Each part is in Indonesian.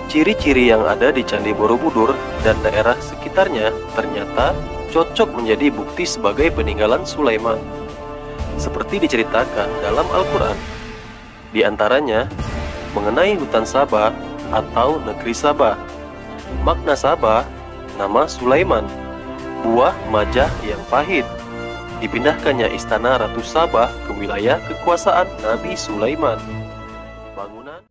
Ciri-ciri yang ada di Candi Borobudur dan daerah sekitarnya ternyata cocok menjadi bukti sebagai peninggalan Sulaiman, seperti diceritakan dalam Al-Quran. Di antaranya, mengenai hutan Sabah atau negeri Sabah. Makna Sabah, nama Sulaiman, buah majah yang pahit. Dipindahkannya istana Ratu Sabah ke wilayah kekuasaan Nabi Sulaiman. Bangunan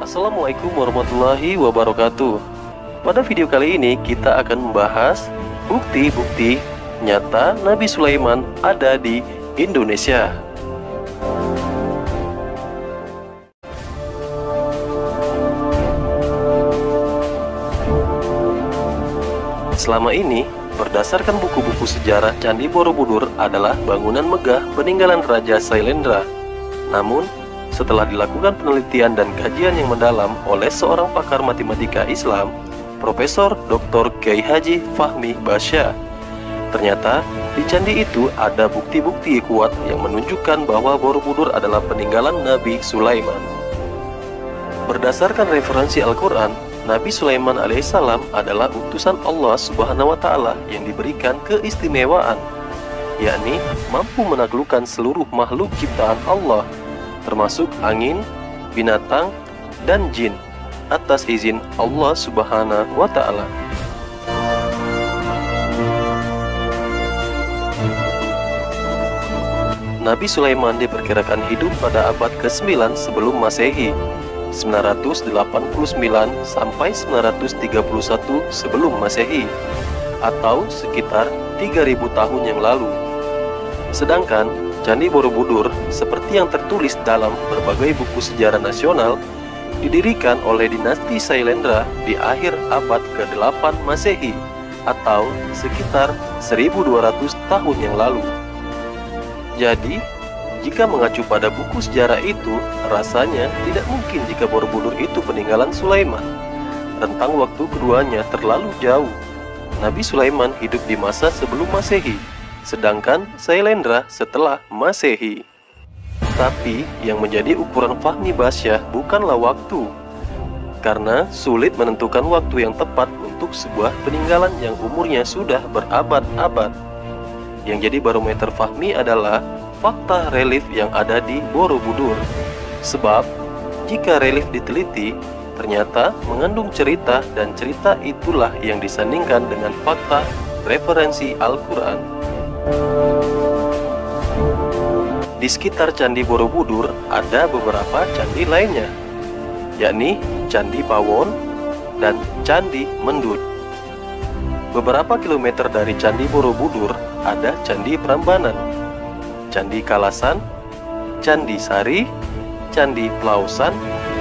Assalamualaikum warahmatullahi wabarakatuh. Pada video kali ini kita akan membahas bukti-bukti nyata Nabi Sulaiman ada di Indonesia. Selama ini, berdasarkan buku-buku sejarah, Candi Borobudur adalah bangunan megah peninggalan Raja Sailendra. Namun, setelah dilakukan penelitian dan kajian yang mendalam oleh seorang pakar matematika Islam, Profesor Dr. Kiai Haji Fahmi Basyah, ternyata di candi itu ada bukti-bukti kuat yang menunjukkan bahwa Borobudur adalah peninggalan Nabi Sulaiman. Berdasarkan referensi Al-Quran, Nabi Sulaiman alaihissalam adalah utusan Allah Subhanahu wa Ta'ala yang diberikan keistimewaan, yakni mampu menaklukkan seluruh makhluk ciptaan Allah, termasuk angin, binatang, dan jin, atas izin Allah Subhanahu wa Ta'ala. Nabi Sulaiman diperkirakan hidup pada abad ke-9 sebelum Masehi, 989 sampai 931 sebelum Masehi, atau sekitar 3000 tahun yang lalu. Sedangkan Candi Borobudur, seperti yang tertulis dalam berbagai buku sejarah nasional, didirikan oleh dinasti Sailendra di akhir abad ke-8 Masehi, atau sekitar 1200 tahun yang lalu. Jadi, jika mengacu pada buku sejarah itu, rasanya tidak mungkin jika Borobudur itu peninggalan Sulaiman. Rentang waktu keduanya terlalu jauh. Nabi Sulaiman hidup di masa sebelum Masehi, sedangkan Sailendra setelah Masehi. Tapi yang menjadi ukuran Fahmi Basyah bukanlah waktu, karena sulit menentukan waktu yang tepat untuk sebuah peninggalan yang umurnya sudah berabad-abad. Yang jadi barometer Fahmi adalah fakta relief yang ada di Borobudur. Sebab jika relief diteliti, ternyata mengandung cerita, dan cerita itulah yang disandingkan dengan fakta referensi Al-Quran. Di sekitar Candi Borobudur ada beberapa candi lainnya, yakni Candi Pawon dan Candi Mendut. Beberapa kilometer dari Candi Borobudur ada Candi Prambanan, Candi Kalasan, Candi Sari, Candi Plausan,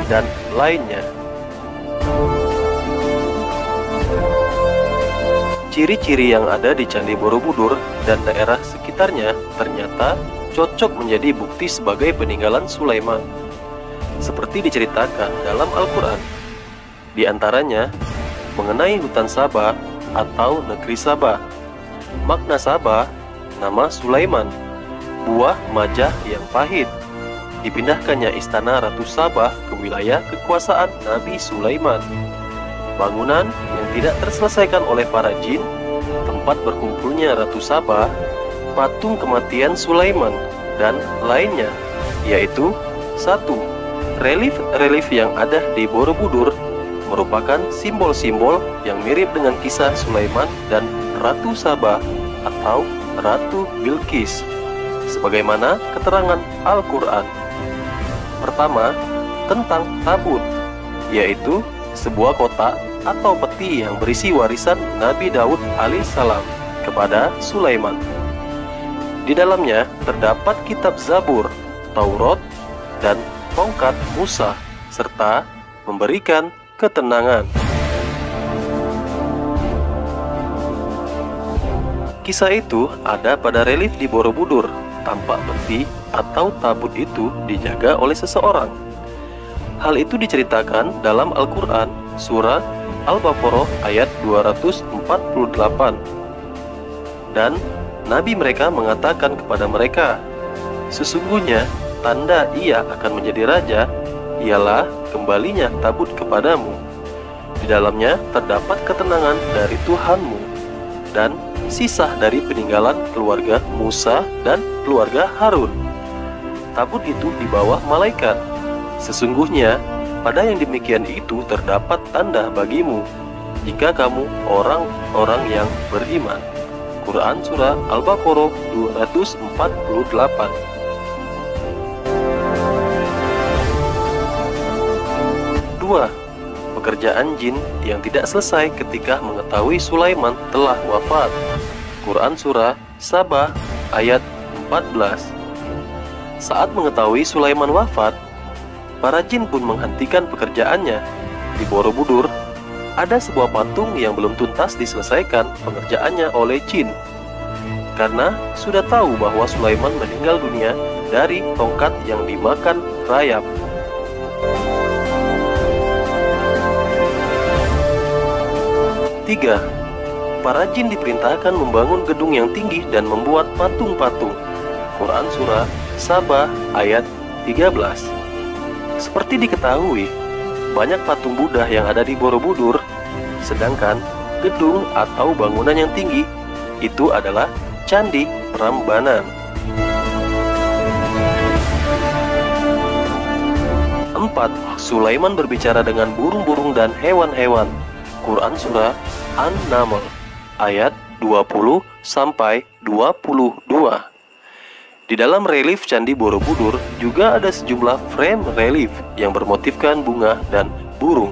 dan lainnya. Ciri-ciri yang ada di Candi Borobudur dan daerah sekitarnya ternyata cocok menjadi bukti sebagai peninggalan Sulaiman, seperti diceritakan dalam Al-Quran. Di antaranya, mengenai hutan Sabah atau negeri Sabah. Makna Sabah, nama Sulaiman, buah majah yang pahit. Dipindahkannya istana Ratu Sabah ke wilayah kekuasaan Nabi Sulaiman. Bangunan yang tidak terselesaikan oleh para jin, tempat berkumpulnya Ratu Sabah, patung kematian Sulaiman, dan lainnya, yaitu 1. Relief-relief yang ada di Borobudur merupakan simbol-simbol yang mirip dengan kisah Sulaiman dan Ratu Sabah atau Ratu Bilqis, sebagaimana keterangan Al-Quran. Pertama, tentang tabut, yaitu sebuah kotak atau peti yang berisi warisan Nabi Daud alaihissalam kepada Sulaiman. Di dalamnya terdapat kitab Zabur, Taurat, dan tongkat Musa, serta memberikan ketenangan. Kisah itu ada pada relief di Borobudur. Tampak peti atau tabut itu dijaga oleh seseorang. Hal itu diceritakan dalam Al-Quran, surah Al-Baqarah ayat 248. Dan Nabi mereka mengatakan kepada mereka, sesungguhnya tanda ia akan menjadi raja ialah kembalinya tabut kepadamu. Di dalamnya terdapat ketenangan dari Tuhanmu dan sisa dari peninggalan keluarga Musa dan keluarga Harun. Tabut itu di bawah malaikat. Sesungguhnya pada yang demikian itu terdapat tanda bagimu jika kamu orang-orang yang beriman. Quran Surah Al-Baqarah 248. 2. Pekerjaan jin yang tidak selesai ketika mengetahui Sulaiman telah wafat. Quran Surah Sabah ayat 14. Saat mengetahui Sulaiman wafat, para jin pun menghentikan pekerjaannya. Di Borobudur, ada sebuah patung yang belum tuntas diselesaikan pengerjaannya oleh jin, karena sudah tahu bahwa Sulaiman meninggal dunia dari tongkat yang dimakan rayap. 3. Para jin diperintahkan membangun gedung yang tinggi dan membuat patung-patung. Quran Surah Sabah ayat 13. Seperti diketahui, banyak patung Buddha yang ada di Borobudur, sedangkan gedung atau bangunan yang tinggi itu adalah Candi Prambanan. 4. Sulaiman berbicara dengan burung-burung dan hewan-hewan. Quran Surah An-Naml ayat 20-22. Di dalam relief Candi Borobudur juga ada sejumlah frame relief yang bermotifkan bunga dan burung.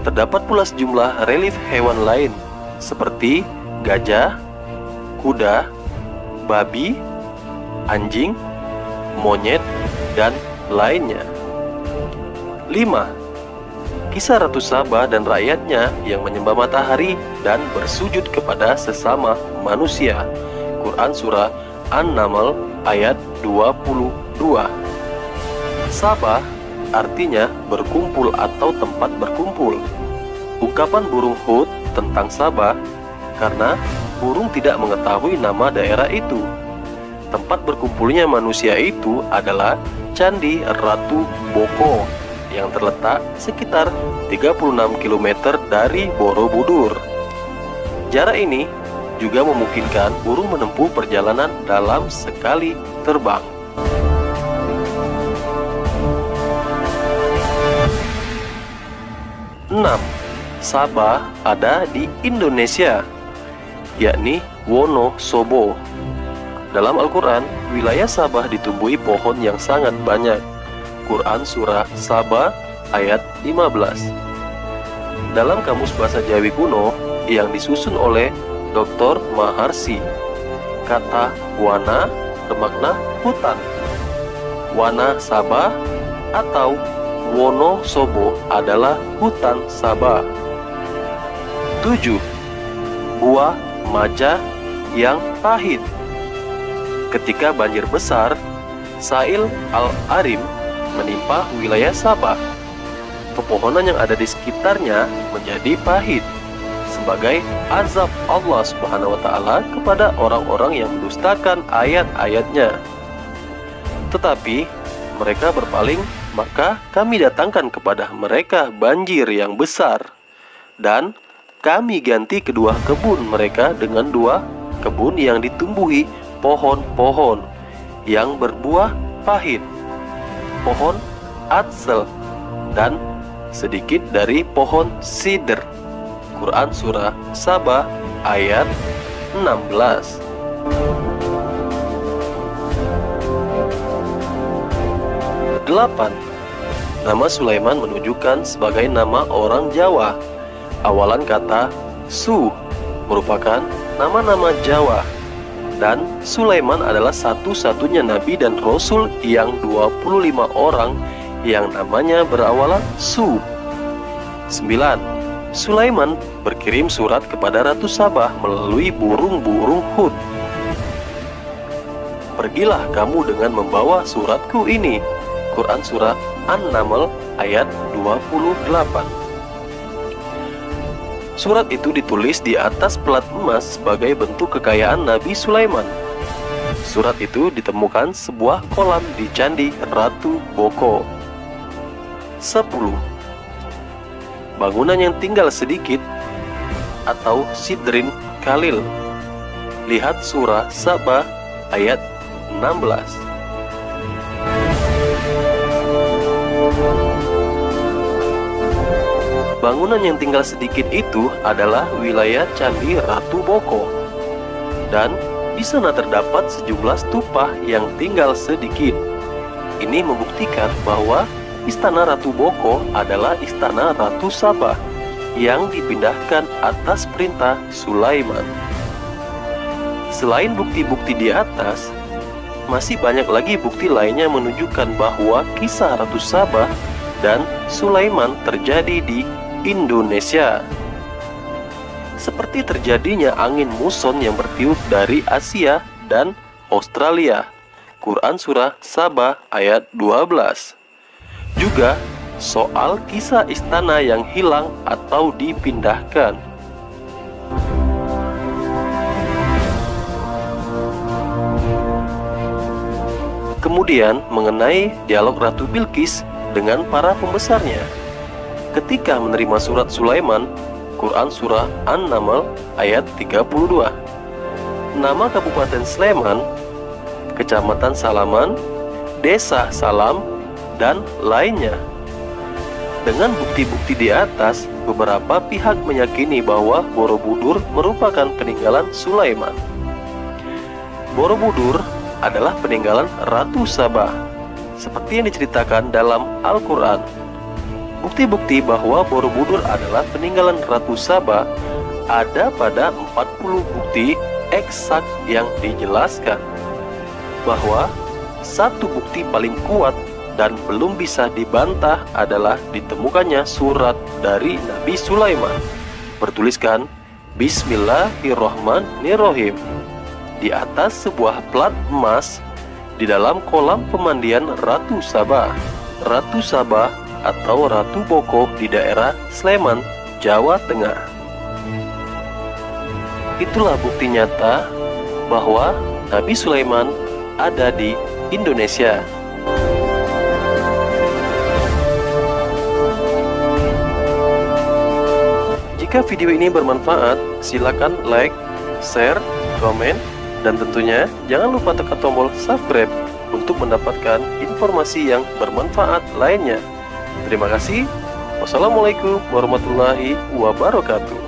Terdapat pula sejumlah relief hewan lain seperti gajah, kuda, babi, anjing, monyet, dan lainnya. 5. Kisah Ratu Sabah dan rakyatnya yang menyembah matahari dan bersujud kepada sesama manusia. Quran Surah An-Naml ayat 22. Sabah artinya berkumpul atau tempat berkumpul. Ungkapan burung Hud tentang Sabah karena burung tidak mengetahui nama daerah itu. Tempat berkumpulnya manusia itu adalah Candi Ratu Boko yang terletak sekitar 36 km dari Borobudur. Jarak ini juga memungkinkan burung menempuh perjalanan dalam sekali terbang. 6. Sabah ada di Indonesia, yakni Wonosobo. Dalam Al-Quran, wilayah Sabah ditumbuhi pohon yang sangat banyak. Quran Surah Sabah ayat 15. Dalam Kamus Bahasa Jawi Kuno yang disusun oleh Dr. Maharsi, kata wana bermakna hutan. Wana Sabah atau Wonosobo adalah hutan Sabah. 7. Buah maja yang pahit. Ketika banjir besar, Sail Al-Arim menimpa wilayah Sabah. Pepohonan yang ada di sekitarnya menjadi pahit sebagai azab Allah Subhanahu wa Ta'ala kepada orang-orang yang mendustakan ayat-ayatnya. Tetapi mereka berpaling, maka kami datangkan kepada mereka banjir yang besar, dan kami ganti kedua kebun mereka dengan 2 kebun yang ditumbuhi pohon-pohon yang berbuah pahit, pohon atsel, dan sedikit dari pohon sider. Quran Surah Sabah ayat 16. 8. Nama Sulaiman menunjukkan sebagai nama orang Jawa. Awalan kata Su merupakan nama-nama Jawa. Dan Sulaiman adalah satu-satunya nabi dan rasul yang 25 orang yang namanya berawalan Su. 9. Sulaiman berkirim surat kepada Ratu Sabah melalui burung-burung Hud. Pergilah kamu dengan membawa suratku ini. Quran Surah An-Naml ayat 28. Surat itu ditulis di atas plat emas sebagai bentuk kekayaan Nabi Sulaiman. Surat itu ditemukan sebuah kolam di Candi Ratu Boko. 10. Bangunan yang tinggal sedikit atau Sidrin Khalil. Lihat surah Sabah ayat 16. Bangunan yang tinggal sedikit itu adalah wilayah Candi Ratu Boko, dan di sana terdapat sejumlah stupa yang tinggal sedikit. Ini membuktikan bahwa istana Ratu Boko adalah istana Ratu Sabah yang dipindahkan atas perintah Sulaiman. Selain bukti-bukti di atas, masih banyak lagi bukti lainnya menunjukkan bahwa kisah Ratu Sabah dan Sulaiman terjadi di Indonesia. Seperti terjadinya angin muson yang bertiup dari Asia dan Australia. Quran Surah Sabah ayat 12. Juga soal kisah istana yang hilang atau dipindahkan. Kemudian mengenai dialog Ratu Bilqis dengan para pembesarnya. Ketika menerima surat Sulaiman, Quran Surah An-Naml ayat 32. Nama Kabupaten Sleman, Kecamatan Salaman, Desa Salam, dan lainnya. Dengan bukti-bukti di atas, beberapa pihak meyakini bahwa Borobudur merupakan peninggalan Sulaiman. Borobudur adalah peninggalan Ratu Sabah, seperti yang diceritakan dalam Al-Quran. Bukti-bukti bahwa Borobudur adalah peninggalan Ratu Sabah ada pada 40 bukti eksak yang dijelaskan. Bahwa satu bukti paling kuat dan belum bisa dibantah adalah ditemukannya surat dari Nabi Sulaiman bertuliskan Bismillahirrohmanirrohim di atas sebuah plat emas di dalam kolam pemandian Ratu Sabah. Ratu Sabah atau Ratu Boko di daerah Sleman, Jawa Tengah. Itulah bukti nyata bahwa Nabi Sulaiman ada di Indonesia. Jika video ini bermanfaat, silakan like, share, komen, dan tentunya jangan lupa tekan tombol subscribe untuk mendapatkan informasi yang bermanfaat lainnya. Terima kasih. Wassalamualaikum warahmatullahi wabarakatuh.